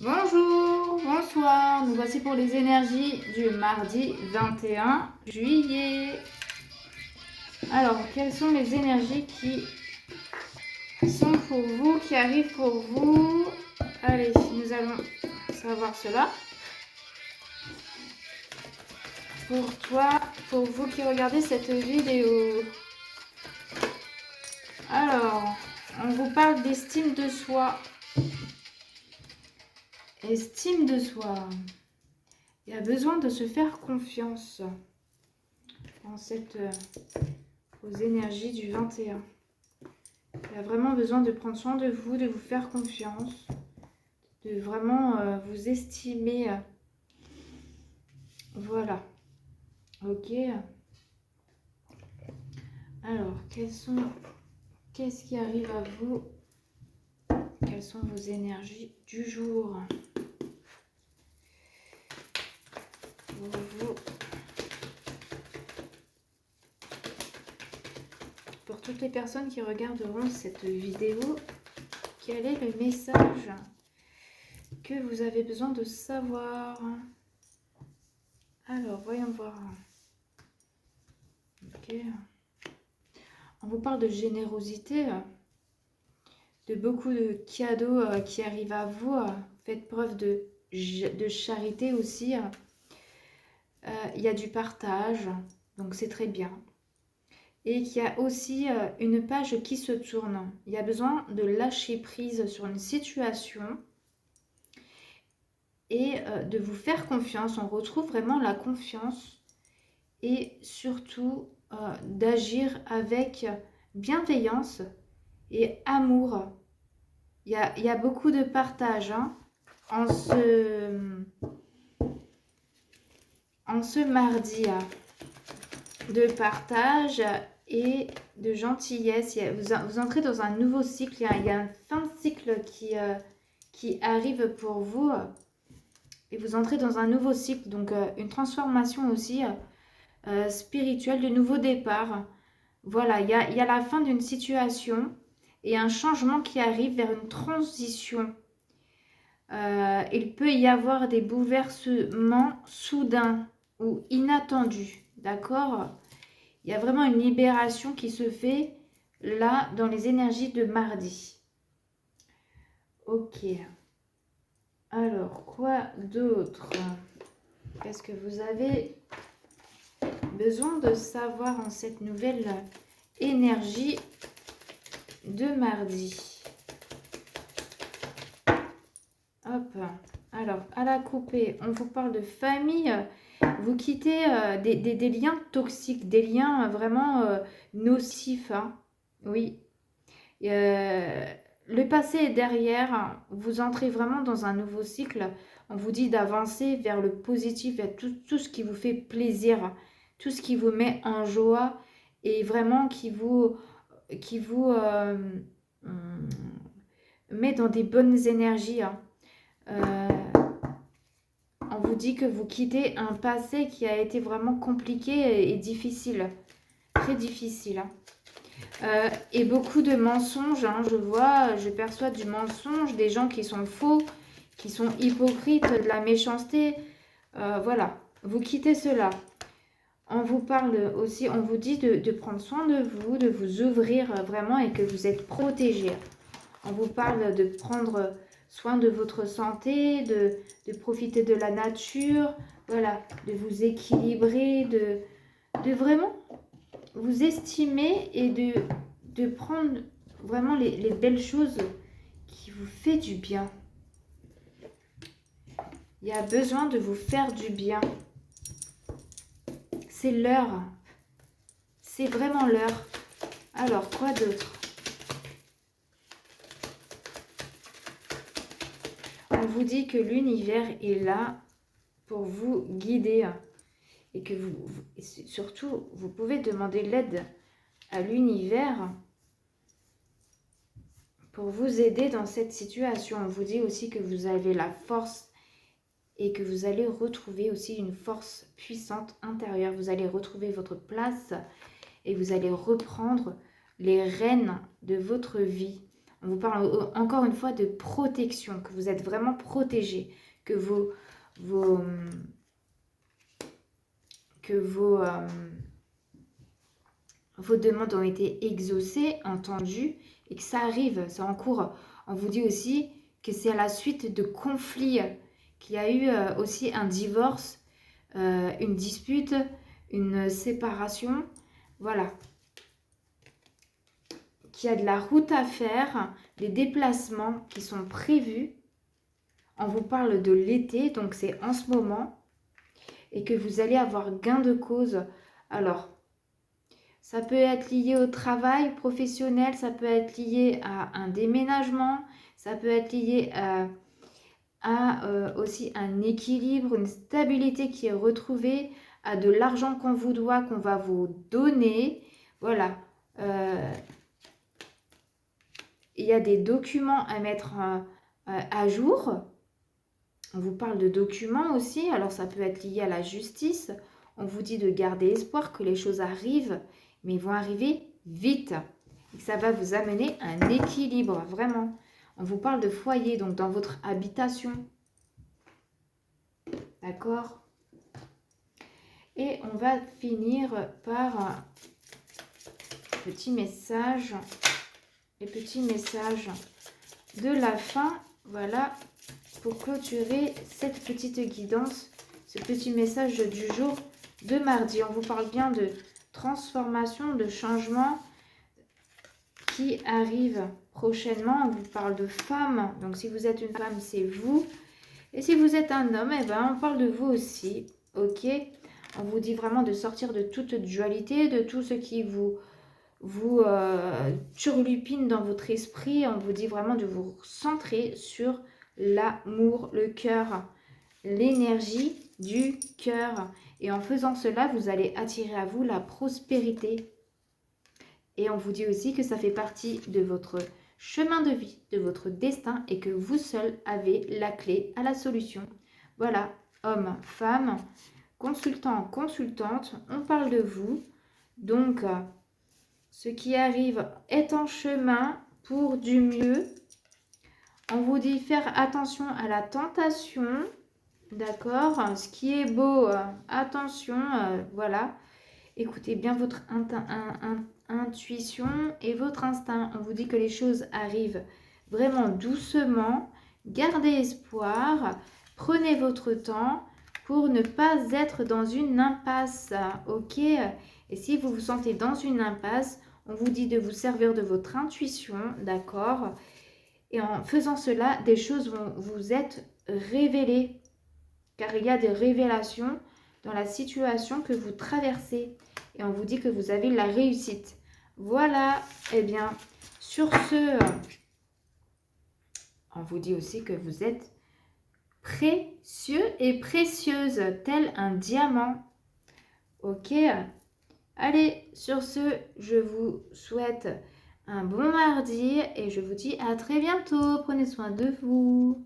Bonjour, bonsoir, nous voici pour les énergies du mardi 21 juillet. Alors, quelles sont les énergies qui sont pour vous, qui arrivent pour vous? Allez, nous allons savoir cela. Pour toi, pour vous qui regardez cette vidéo. Alors, on vous parle d'estime de soi. Estime de soi. Il y a besoin de se faire confiance en aux énergies du 21. Il y a vraiment besoin de prendre soin de vous faire confiance, de vraiment vous estimer. Voilà. Ok. Alors, qu'est-ce qui arrive à vous? Quelles sont vos énergies du jour? Pour vous. Pour toutes les personnes qui regarderont cette vidéo, quel est le message que vous avez besoin de savoir? Alors, voyons voir. Ok. On vous parle de générosité, de beaucoup de cadeaux qui arrivent à vous. Faites preuve de charité aussi. Il y a du partage, donc c'est très bien. Et qu'il y a aussi une page qui se tourne. Il y a besoin de lâcher prise sur une situation et de vous faire confiance. On retrouve vraiment la confiance et surtout d'agir avec bienveillance et amour. Il y a beaucoup de partage en ce mardi, de partage et de gentillesse. Vous entrez dans un nouveau cycle, il y a un fin de cycle qui arrive pour vous et vous entrez dans un nouveau cycle, donc une transformation aussi spirituelle, de nouveau départ. Voilà, il y a la fin d'une situation et un changement qui arrive vers une transition. Il peut y avoir des bouleversements soudains ou inattendus, d'accord? Il y a vraiment une libération qui se fait là dans les énergies de mardi. Ok. Alors, quoi d'autre? Qu'est-ce que vous avez besoin de savoir en cette nouvelle énergie de mardi? Hop. Alors, à la coupée, on vous parle de famille. Vous quittez des liens toxiques, des liens vraiment nocifs. Oui. Le passé est derrière. Vous entrez vraiment dans un nouveau cycle. On vous dit d'avancer vers le positif, vers tout ce qui vous fait plaisir, tout ce qui vous met en joie et vraiment qui vous met dans des bonnes énergies. On vous dit que vous quittez un passé qui a été vraiment compliqué et difficile, très difficile. Et beaucoup de mensonges, je perçois du mensonge, des gens qui sont faux, qui sont hypocrites, de la méchanceté. Voilà, vous quittez cela. On vous parle aussi, on vous dit de prendre soin de vous ouvrir vraiment et que vous êtes protégé. On vous parle de prendre soin de votre santé, de profiter de la nature, voilà, de vous équilibrer, de vraiment vous estimer et de prendre vraiment les belles choses qui vous fait du bien. Il y a besoin de vous faire du bien. C'est l'heure. C'est vraiment l'heure. Alors, quoi d'autre? On vous dit que l'univers est là pour vous guider et que surtout, vous pouvez demander l'aide à l'univers pour vous aider dans cette situation. On vous dit aussi que vous avez la force et que vous allez retrouver aussi une force puissante intérieure. Vous allez retrouver votre place et vous allez reprendre les rênes de votre vie. On vous parle encore une fois de protection, que vous êtes vraiment protégé, que vos demandes ont été exaucées, entendues, et que ça arrive, c'est en cours. On vous dit aussi que c'est à la suite de conflits, qu'il y a eu aussi un divorce, une dispute, une séparation, voilà. Qu'il y a de la route à faire, des déplacements qui sont prévus. On vous parle de l'été, donc c'est en ce moment, et que vous allez avoir gain de cause. Alors, ça peut être lié au travail professionnel, ça peut être lié à un déménagement, ça peut être lié à aussi un équilibre, une stabilité qui est retrouvée, à de l'argent qu'on vous doit, qu'on va vous donner. Voilà. Il y a des documents à mettre à jour. On vous parle de documents aussi, alors ça peut être lié à la justice. On vous dit de garder espoir que les choses arrivent, mais ils vont arriver vite. Et que ça va vous amener un équilibre, vraiment. On vous parle de foyer, donc dans votre habitation. D'accord? Et on va finir par un petit message. Les petits messages de la fin. Voilà, pour clôturer cette petite guidance, ce petit message du jour de mardi. On vous parle bien de transformation, de changement qui arrive prochainement. On vous parle de femme. Donc si vous êtes une femme, c'est vous. Et si vous êtes un homme, eh ben, on parle de vous aussi. Ok? On vous dit vraiment de sortir de toute dualité, de tout ce qui vous turlupine dans votre esprit. On vous dit vraiment de vous centrer sur l'amour, le cœur, l'énergie du cœur. Et en faisant cela, vous allez attirer à vous la prospérité. Et on vous dit aussi que ça fait partie de votre chemin de vie, de votre destin, et que vous seul avez la clé à la solution. Voilà, homme, femme, consultant, consultante, on parle de vous. Donc, ce qui arrive est en chemin pour du mieux. On vous dit faire attention à la tentation, d'accord? Ce qui est beau, attention, voilà. Écoutez bien votre intuition et votre instinct. On vous dit que les choses arrivent vraiment doucement. Gardez espoir, prenez votre temps pour ne pas être dans une impasse, ok? Et si vous vous sentez dans une impasse, on vous dit de vous servir de votre intuition, d'accord? Et en faisant cela, des choses vont vous être révélées, car il y a des révélations dans la situation que vous traversez. Et on vous dit que vous avez la réussite. Voilà, eh bien, sur ce, on vous dit aussi que vous êtes précieux et précieuse, tel un diamant. Ok? Allez, sur ce, je vous souhaite un bon mardi et je vous dis à très bientôt. Prenez soin de vous.